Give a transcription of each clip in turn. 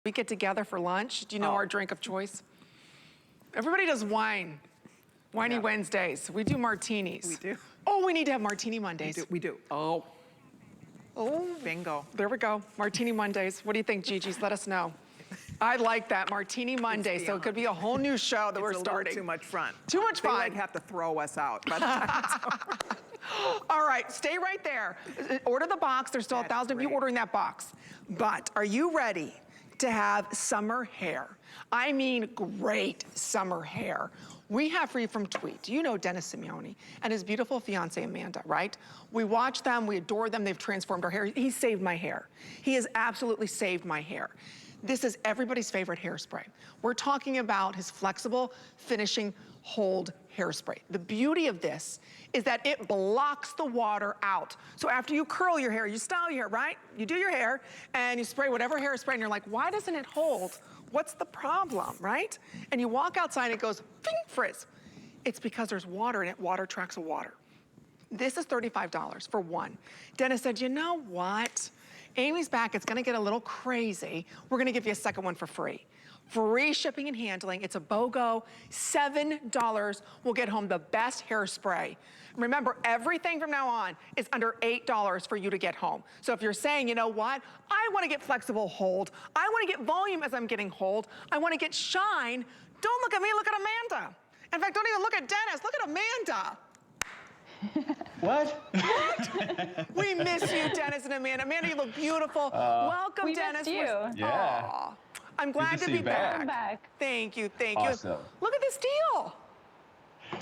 We get together for lunch. Do you know our drink of choice? Everybody does wine. Winey Wednesdays. We do martinis. We do. Oh, we need to have Martini Mondays. We do. Oh, Bingo. there we go. Martini Mondays. What do you think, Gigi's? Let us know. I like that, Martini Monday. So it could be a whole new show that we're starting. Too much fun. Too much fun. They might have to throw us out. All right, stay right there. Order the box. There's still 1,000 of you ordering that box. But are you ready to have summer hair? I mean, great summer hair. We have for you from Tweet. You know Dennis Simeone and his beautiful fiance, Amanda, right? We watch them, we adore them, they've transformed our hair. He saved my hair. He has absolutely saved my hair. This is everybody's favorite hairspray. We're talking about his flexible finishing hold hairspray. The beauty of this is that it blocks the water out. So after you curl your hair, you style your hair, right? You do your hair and you spray whatever hairspray and you're like, why doesn't it hold? What's the problem, right? And you walk outside and it goes, ping, frizz. It's because there's water in it, water tracks of water. This is $35 for one. Dennis said, you know what? Amy's back, it's gonna get a little crazy. We're gonna give you a second one for free. Free shipping and handling, it's a BOGO, $7. We'll get home the best hairspray. Remember, everything from now on is under $8 for you to get home. So if you're saying, you know what, I wanna get flexible hold, I wanna get volume as I'm getting hold, I wanna get shine, don't look at me, look at Amanda. In fact, don't even look at Dennis, look at Amanda. What? What? We miss you, Dennis and Amanda. Amanda, you look beautiful. Welcome, Dennis. We missed you. Yeah. Aww. I'm glad to be back. Thank you, thank Awesome. you. Look at this deal.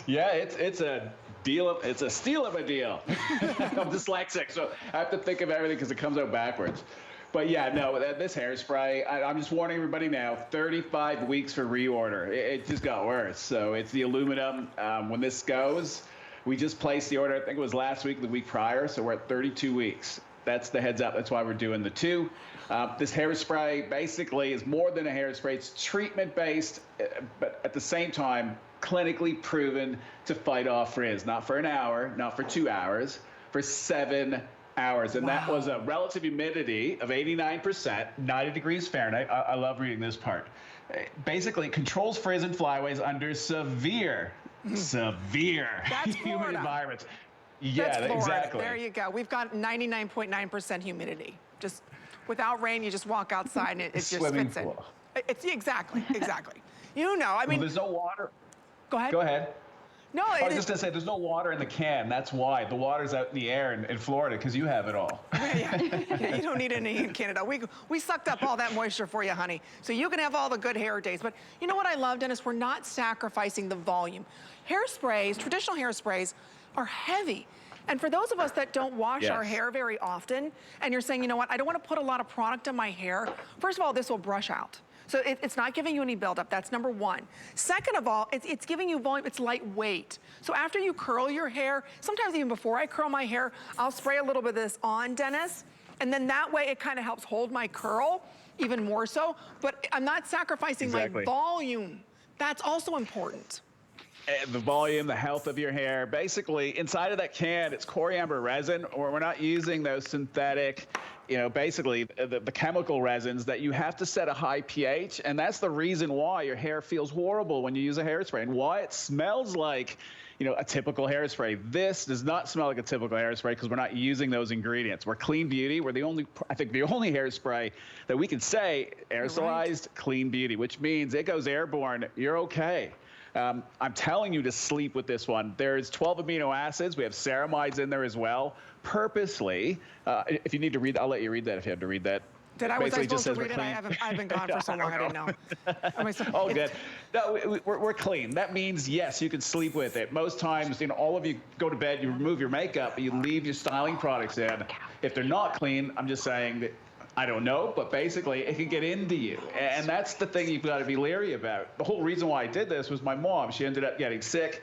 Yeah, it's a deal. It's a steal of a deal. I'm dyslexic, so I have to think of everything because it comes out backwards. But yeah, no, this hairspray, I'm just warning everybody now, 35 weeks for reorder. It just got worse. So it's the aluminum. When this goes, we just placed the order, I think it was last week, the week prior, so we're at 32 weeks. That's the heads up. That's why we're doing the two. This hairspray basically is more than a hairspray. It's treatment-based, but at the same time, clinically proven to fight off frizz. Not for an hour, not for 2 hours, for 7 hours. And that was a relative humidity of 89%, 90 degrees Fahrenheit. I love reading this part. Basically, controls frizz and flyaways under severe That's humid environments. That's Yeah, Florida. exactly. There you go. We've got 99.9% humidity. Just without rain, you just walk outside and it just Swimming fits in. pool. It's exactly. You know, I mean. Well, there's no water. Go ahead. Go ahead. No, I was just going to say, there's no water in the can. That's why. The water's out in the air in Florida because you have it all. Yeah, you don't need any in Canada. We sucked up all that moisture for you, honey. So you can have all the good hair days. But you know what I love, Dennis? We're not sacrificing the volume. Hairsprays, traditional hairsprays, are heavy. And for those of us that don't wash our hair very often, and you're saying, you know what, I don't want to put a lot of product on my hair, first of all, this will brush out. So it's not giving you any buildup. That's number one. Second of all, it's giving you volume. It's lightweight. So after you curl your hair, sometimes even before I curl my hair, I'll spray a little bit of this on, Dennis, and then that way it kind of helps hold my curl even more so. But I'm not sacrificing my volume. That's also important. The volume, the health of your hair. Basically, inside of that can, it's coriander resin, or we're not using those synthetic, basically the chemical resins that you have to set a high pH, and that's the reason why your hair feels horrible when you use a hairspray and why it smells like, a typical hairspray. This does not smell like a typical hairspray because we're not using those ingredients. We're clean beauty. We're the only hairspray that we can say aerosolized clean beauty, which means it goes airborne. You're okay. I'm telling you to sleep with this one. There's 12 amino acids. We have ceramides in there as well, purposely. If you need to read, I'll let you read that if you have to read that. Was I supposed to read it? I've been gone for so long, I didn't know. Oh, good. No, we're clean. That means, yes, you can sleep with it. Most times, all of you go to bed, you remove your makeup, but you leave your styling products in. If they're not clean, I'm just saying that I don't know, but basically it can get into you. And that's the thing you've got to be leery about. The whole reason why I did this was my mom. She ended up getting sick.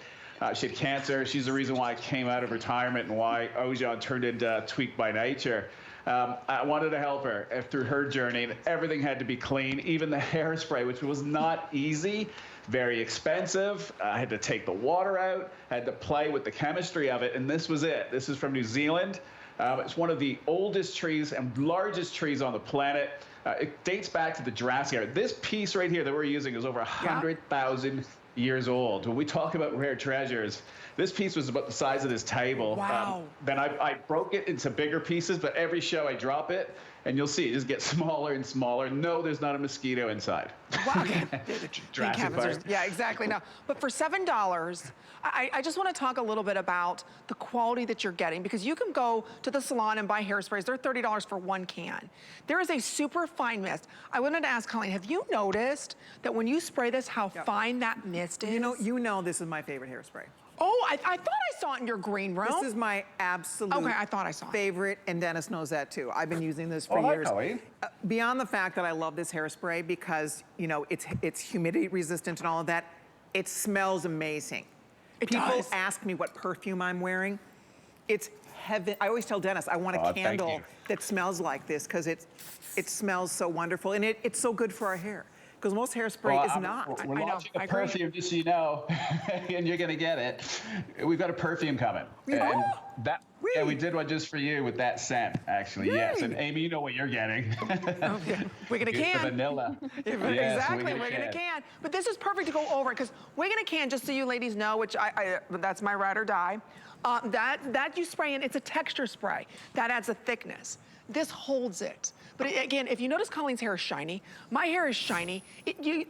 She had cancer. She's the reason why I came out of retirement and why Ojan turned into Tweak by Nature. I wanted to help her through her journey, and everything had to be clean, even the hairspray, which was not easy, very expensive. I had to take the water out, had to play with the chemistry of it, and this was it. This is from New Zealand. It's one of the oldest trees and largest trees on the planet. It dates back to the Jurassic era. This piece right here that we're using is over 100,000 years old. When we talk about rare treasures, this piece was about the size of this table. Wow. Then I broke it into bigger pieces, but every show I drop it, and you'll see it just gets smaller and smaller. No, there's not a mosquito inside. Wow. Jurassic Park. Yeah, exactly. No, but for $7, I just want to talk a little bit about the quality that you're getting, because you can go to the salon and buy hairsprays. They're $30 for one can. There is a super fine mist. I wanted to ask Colleen, have you noticed that when you spray this, how fine that mist is? You know this is my favorite hairspray. Oh, I thought I saw it in your green room. This is my absolute I thought I saw it. favorite, and Dennis knows that too. I've been using this for years. Beyond the fact that I love this hairspray because, you know, it's humidity resistant and all of that, it smells amazing. People ask me what perfume I'm wearing. It's heaven. I always tell Dennis I want a candle that smells like this because it smells so wonderful, and it's so good for our hair. Because most hairspray is not. We're launching a perfume, just so you know, and you're going to get it. We've got a perfume coming. And yeah, we did one just for you with that scent, actually. Yay. Yes, and Amy, you know what you're getting. We're going to can. Vanilla. Exactly, we're going to can. But this is perfect to go over it, because we're going to can, just so you ladies know, which that's my ride or die. That you spray in, it's a texture spray. That adds a thickness. This holds it. But again, if you notice Colleen's hair is shiny, my hair is shiny.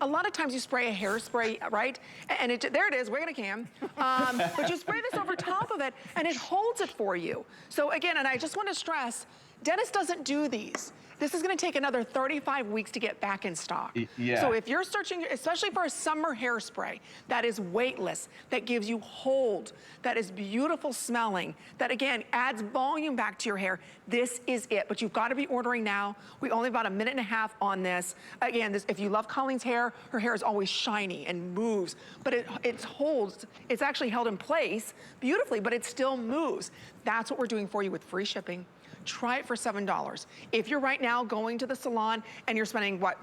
A lot of times you spray a hairspray, right? And there it is, we're gonna can. But you spray this over top of it and it holds it for you. So again, and I just wanna stress, Dennis doesn't do these. This is gonna take another 35 weeks to get back in stock. Yeah. So if you're searching, especially for a summer hairspray that is weightless, that gives you hold, that is beautiful smelling, that again, adds volume back to your hair, this is it. But you've gotta be ordering now. We only have about a minute and a half on this. Again, if you love Colleen's hair, her hair is always shiny and moves, but it holds, it's actually held in place beautifully, but it still moves. That's what we're doing for you with free shipping. Try it for $7. If you're right now going to the salon and you're spending, what,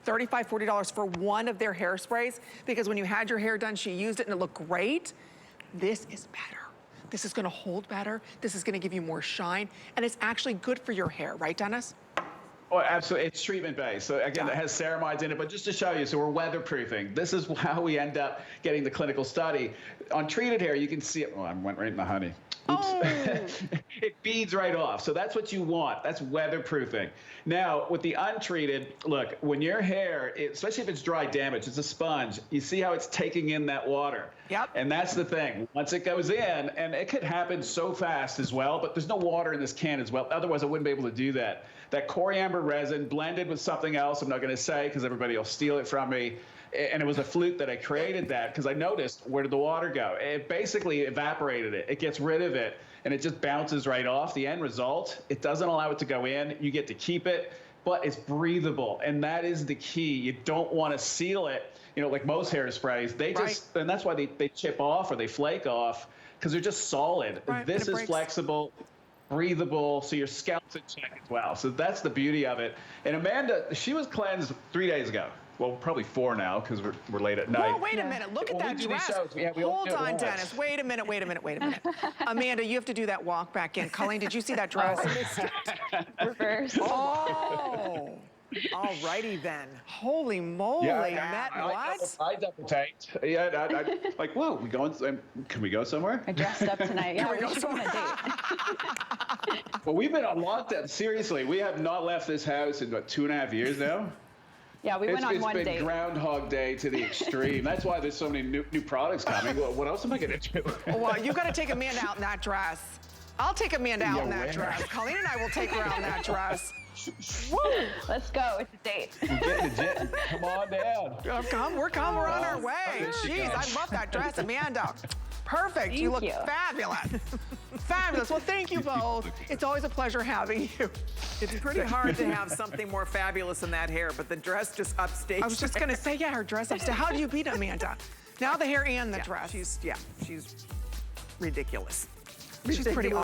$35, $40 for one of their hairsprays, because when you had your hair done, she used it and it looked great, this is better. This is gonna hold better. This is gonna give you more shine, and it's actually good for your hair, right, Dennis? Oh, absolutely. It's treatment-based. So again, it has ceramides in it, but just to show you, so we're weatherproofing. This is how we end up getting the clinical study. On treated hair, you can see it. Oh, I went right in the honey. Oops. Oh. It beads right off. So that's what you want. That's weatherproofing. Now, with the untreated, look, when your hair, especially if it's dry damage, it's a sponge, you see how it's taking in that water. Yep. And that's the thing. Once it goes in, and it could happen so fast as well, but there's no water in this can as well. Otherwise, I wouldn't be able to do that. That coriander resin blended with something else, I'm not going to say because everybody will steal it from me. And it was a fluke that I created that because I noticed, where did the water go? It basically evaporated it. It gets rid of it, and it just bounces right off. The end result, it doesn't allow it to go in. You get to keep it, but it's breathable, and that is the key. You don't want to seal it, you know, like most hairsprays. They just, and that's why they chip off or they flake off, because they're just solid. Right, this is flexible, breathable, so your scalp's in check as well. So that's the beauty of it. And Amanda, she was cleansed 3 days ago. Well, probably 4 now because we're late at night. Oh, wait a minute. Look at that dress. Hold on, Dennis. Wait a minute. Amanda, you have to do that walk back in. Colleen, did you see that dress? Reverse. Oh. All righty then. Holy moly, Matt, what? I double taked. Yeah, I like, whoa, can we go somewhere? I dressed up tonight. Yeah, we should go on a date. Well, we've been on lockdown. Seriously, we have not left this house in, what, 2.5 years now? Yeah, we went on one date. It's been Groundhog Day to the extreme. That's why there's so many new products coming. Well, what else am I going to do? Well, you got to take Amanda out in that dress. I'll take Amanda out in that dress. Colleen and I will take her out in that dress. Woo! Let's go. It's a date. We're getting a jet. Come on down. We're on our way. Jeez, I love that dress, Amanda. Perfect. You look fabulous. Fabulous. Well, thank you both. It's always a pleasure having you. It's pretty hard to have something more fabulous than that hair, but the dress just upstaged. I was just going to say, yeah, her dress upstaged. How do you beat Amanda? Now the hair and the dress. She's ridiculous. She's pretty awesome.